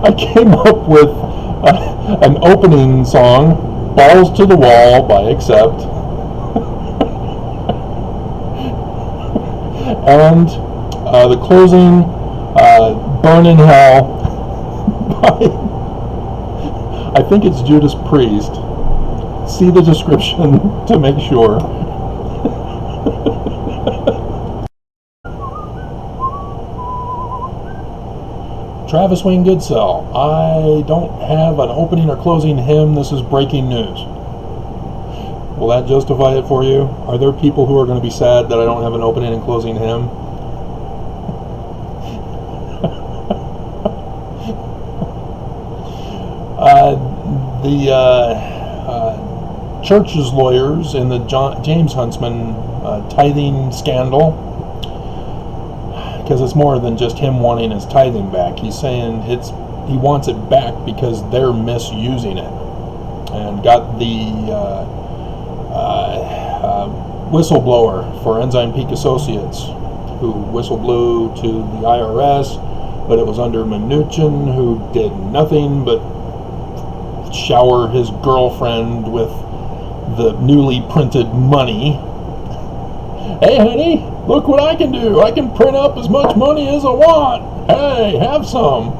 I came up with an opening song, Balls to the Wall by Accept, and the closing, Burn in Hell by, I think it's Judas Priest. See the description to make sure. Travis Wayne Goodsell, I don't have an opening or closing hymn. This is breaking news. Will that justify it for you? Are there people who are going to be sad that I don't have an opening and closing hymn? The church's lawyers in the James Huntsman tithing scandal, because it's more than just him wanting his tithing back. He's saying he wants it back because they're misusing it, and got the whistleblower for Enzyme Peak Associates, who whistleblew to the IRS, but it was under Mnuchin, who did nothing but shower his girlfriend with the newly printed money. Hey honey, look what I can do. I can print up as much money as I want. Hey, have some.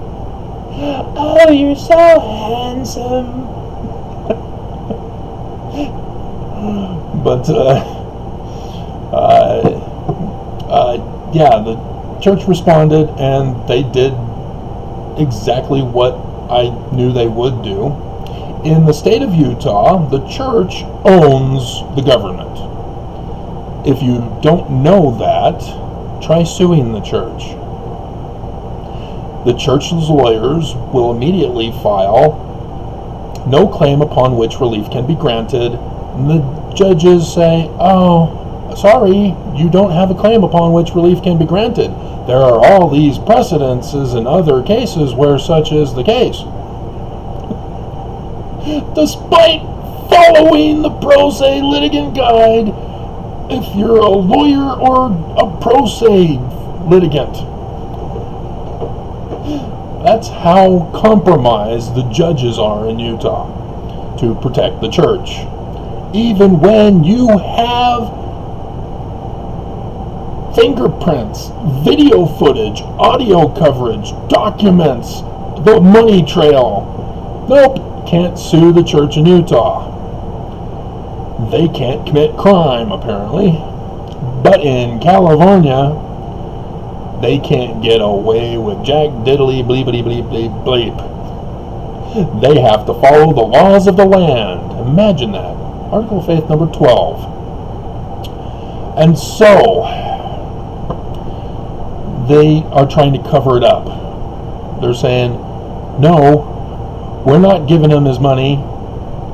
Oh, you're so handsome. But yeah, the church responded, and they did exactly what I knew they would do. In the state of Utah, the church owns the government. If you don't know that, try suing the church. The church's lawyers will immediately file no claim upon which relief can be granted, and the judges say, oh, sorry, you don't have a claim upon which relief can be granted. There are all these precedences in other cases where such is the case. Despite following the pro se litigant guide, if you're a lawyer or a pro se litigant, that's how compromised the judges are in Utah to protect the church. Even when you have fingerprints, video footage, audio coverage, documents, the money trail, nope, can't sue the church in Utah. They can't commit crime, apparently. But in California, they can't get away with jack diddly bleepity bleep bleep bleep. They have to follow the laws of the land. Imagine that. Article of Faith number 12. And so, they are trying to cover it up. They're saying, no, we're not giving him his money.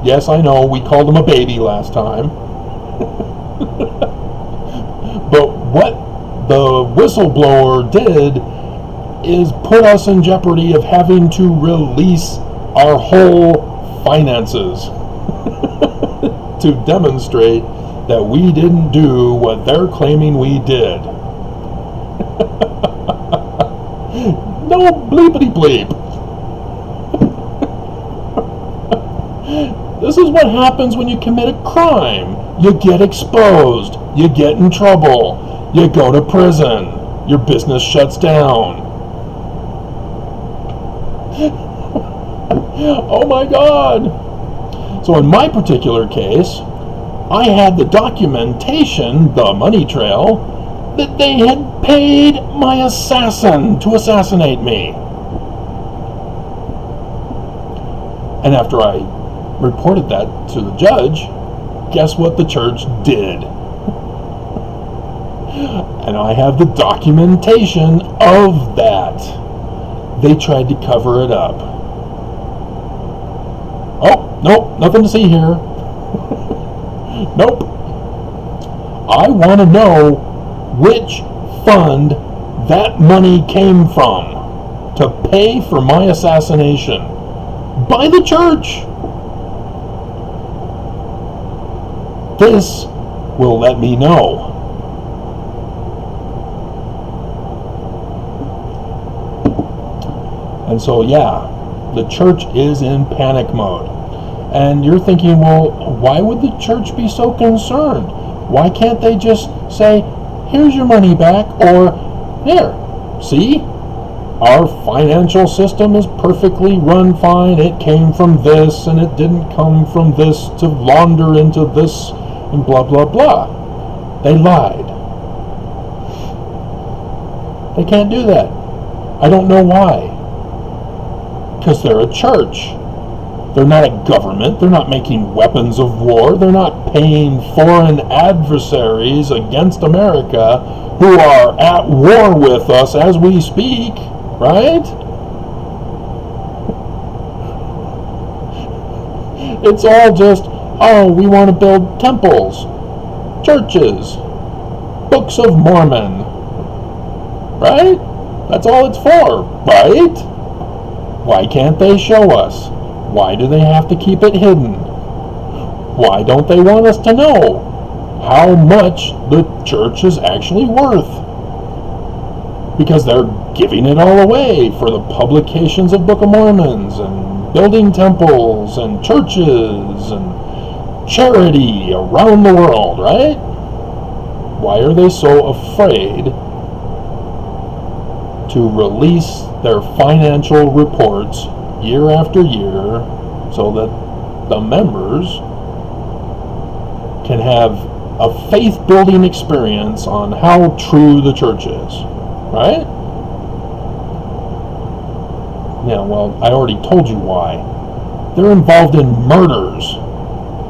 Yes, I know, we called him a baby last time. But what the whistleblower did is put us in jeopardy of having to release our whole finances to demonstrate that we didn't do what they're claiming we did. No bleepity bleep. This is what happens when you commit a crime. You get exposed. You get in trouble. You go to prison. Your business shuts down. Oh my God. So in my particular case, I had the documentation, the money trail, that they had paid my assassin to assassinate me. And after I reported that to the judge, guess what the church did? And I have the documentation of that. They tried to cover it up. Oh, nope, nothing to see here. Nope. I want to know which fund that money came from to pay for my assassination by the church. This will let me know. And so, yeah, The church is in panic mode. And you're thinking, well, why would the church be so concerned? Why can't they just say, here's your money back, or here, see? Our financial system is perfectly run fine. It came from this, and it didn't come from this to launder into this, and blah, blah, blah. They lied. They can't do that. I don't know why. Because they're a church. They're not a government. They're not making weapons of war. They're not paying foreign adversaries against America who are at war with us as we speak, right? It's all just, oh, we want to build temples, churches, books of Mormon, right? That's all it's for, right? Why can't they show us? Why do they have to keep it hidden? Why don't they want us to know how much the church is actually worth? Because they're giving it all away for the publications of Book of Mormons and building temples and churches and charity around the world, right? Why are they so afraid to release their financial reports year after year so that the members can have a faith-building experience on how true the church is, right? Yeah, well, I already told you why. They're involved in murders,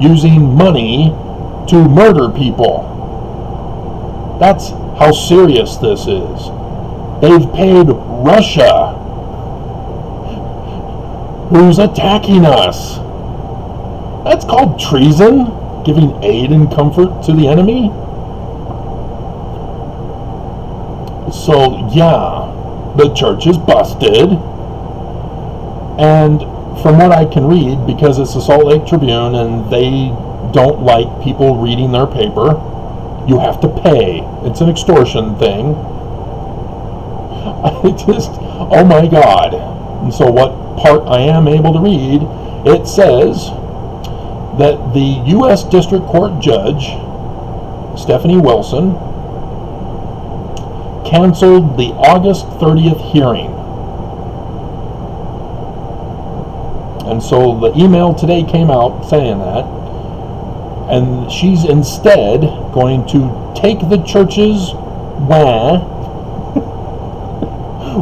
using money to murder people. That's how serious this is. They've paid Russia, who's attacking us. That's called treason, giving aid and comfort to the enemy. So, yeah, the church is busted. And from what I can read, because it's the Salt Lake Tribune and they don't like people reading their paper, you have to pay. It's an extortion thing. I just, oh my God. And so what part I am able to read, it says that the U.S. District Court Judge, Stephanie Wilson, canceled the August 30th hearing. And so the email today came out saying that, and she's instead going to take the church's wah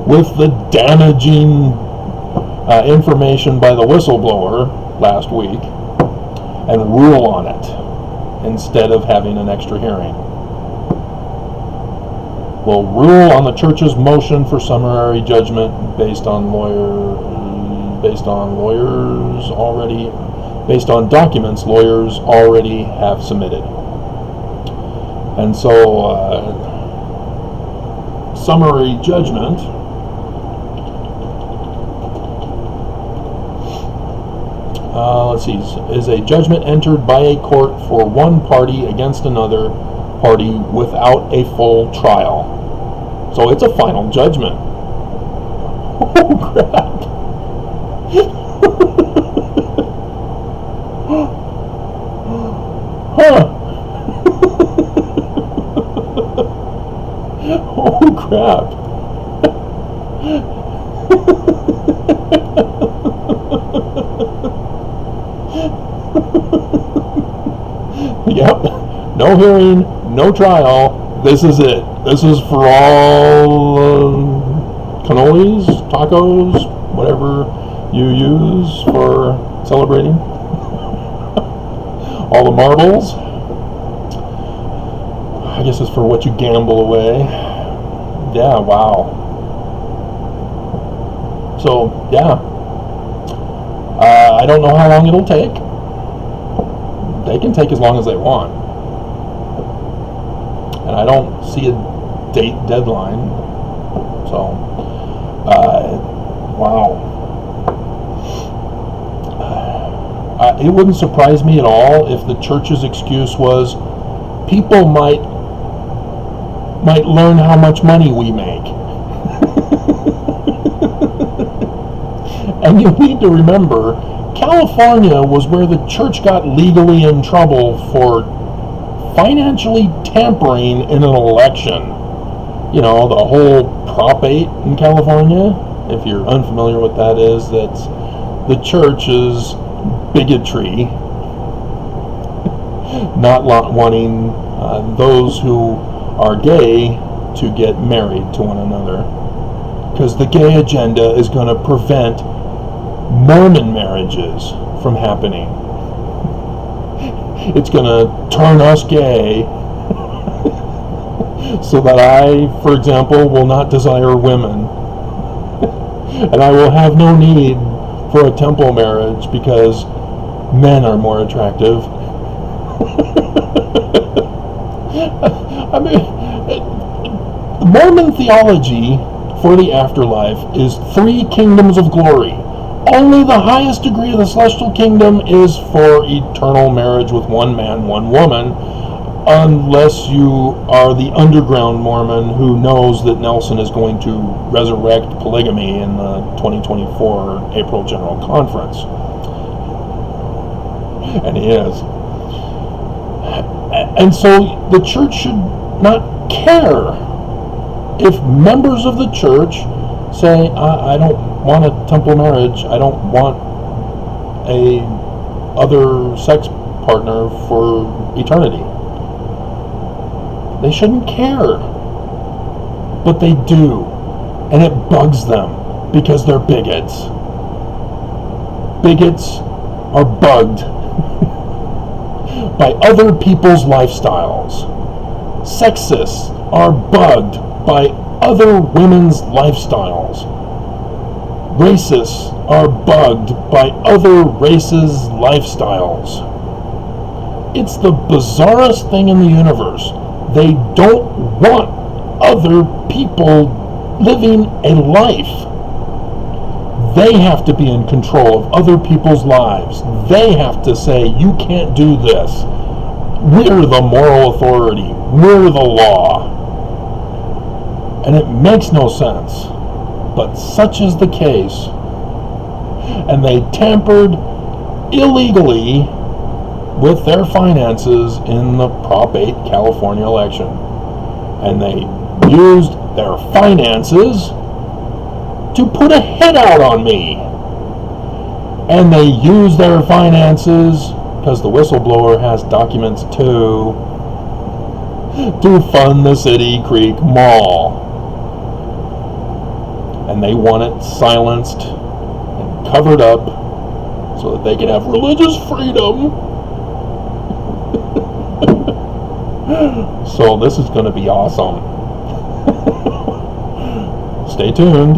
with the damaging information by the whistleblower last week and rule on it instead of having an extra hearing. Will rule on the church's motion for summary judgment based on documents lawyers already have submitted. And so summary judgment let's see, is a judgment entered by a court for one party against another party without a full trial. So it's a final judgment. Oh crap. Huh. Oh crap. Yep. No hearing, no trial. This is it. This is for all cannolis, tacos, whatever you use for celebrating. All the marbles. I guess it's for what you gamble away. Yeah, wow. So, yeah. I don't know how long it'll take. They can take as long as they want. And I don't see a date deadline. So, wow. It wouldn't surprise me at all if the church's excuse was people might learn how much money we make. And you need to remember, California was where the church got legally in trouble for financially tampering in an election. You know, the whole Prop 8 in California, if you're unfamiliar with that is, that's the church's bigotry, not wanting those who are gay to get married to one another. Because the gay agenda is going to prevent Mormon marriages from happening. It's going to turn us gay so that I, for example, will not desire women. And I will have no need for a temple marriage because men are more attractive. I mean, Mormon theology for the afterlife is 3 kingdoms of glory. Only the highest degree of the celestial kingdom is for eternal marriage with one man, one woman, unless you are the underground Mormon who knows that Nelson is going to resurrect polygamy in the 2024 April General Conference. And he is. And so the church should not care if members of the church say, I don't want a temple marriage, I don't want a other sex partner for eternity. They shouldn't care. But they do. And it bugs them because they're bigots. Bigots are bugged by other people's lifestyles. Sexists are bugged by other women's lifestyles. Racists are bugged by other races' lifestyles. It's the bizarrest thing in the universe. They don't want other people living a life. They have to be in control of other people's lives. They have to say, you can't do this. We're the moral authority. We're the law. And it makes no sense. But such is the case. And they tampered illegally with their finances in the Prop 8 California election. And they used their finances to put a hit out on me. And they used their finances, because the whistleblower has documents too, to fund the City Creek Mall. And they want it silenced and covered up so that they can have religious freedom. So this is going to be awesome. Stay tuned.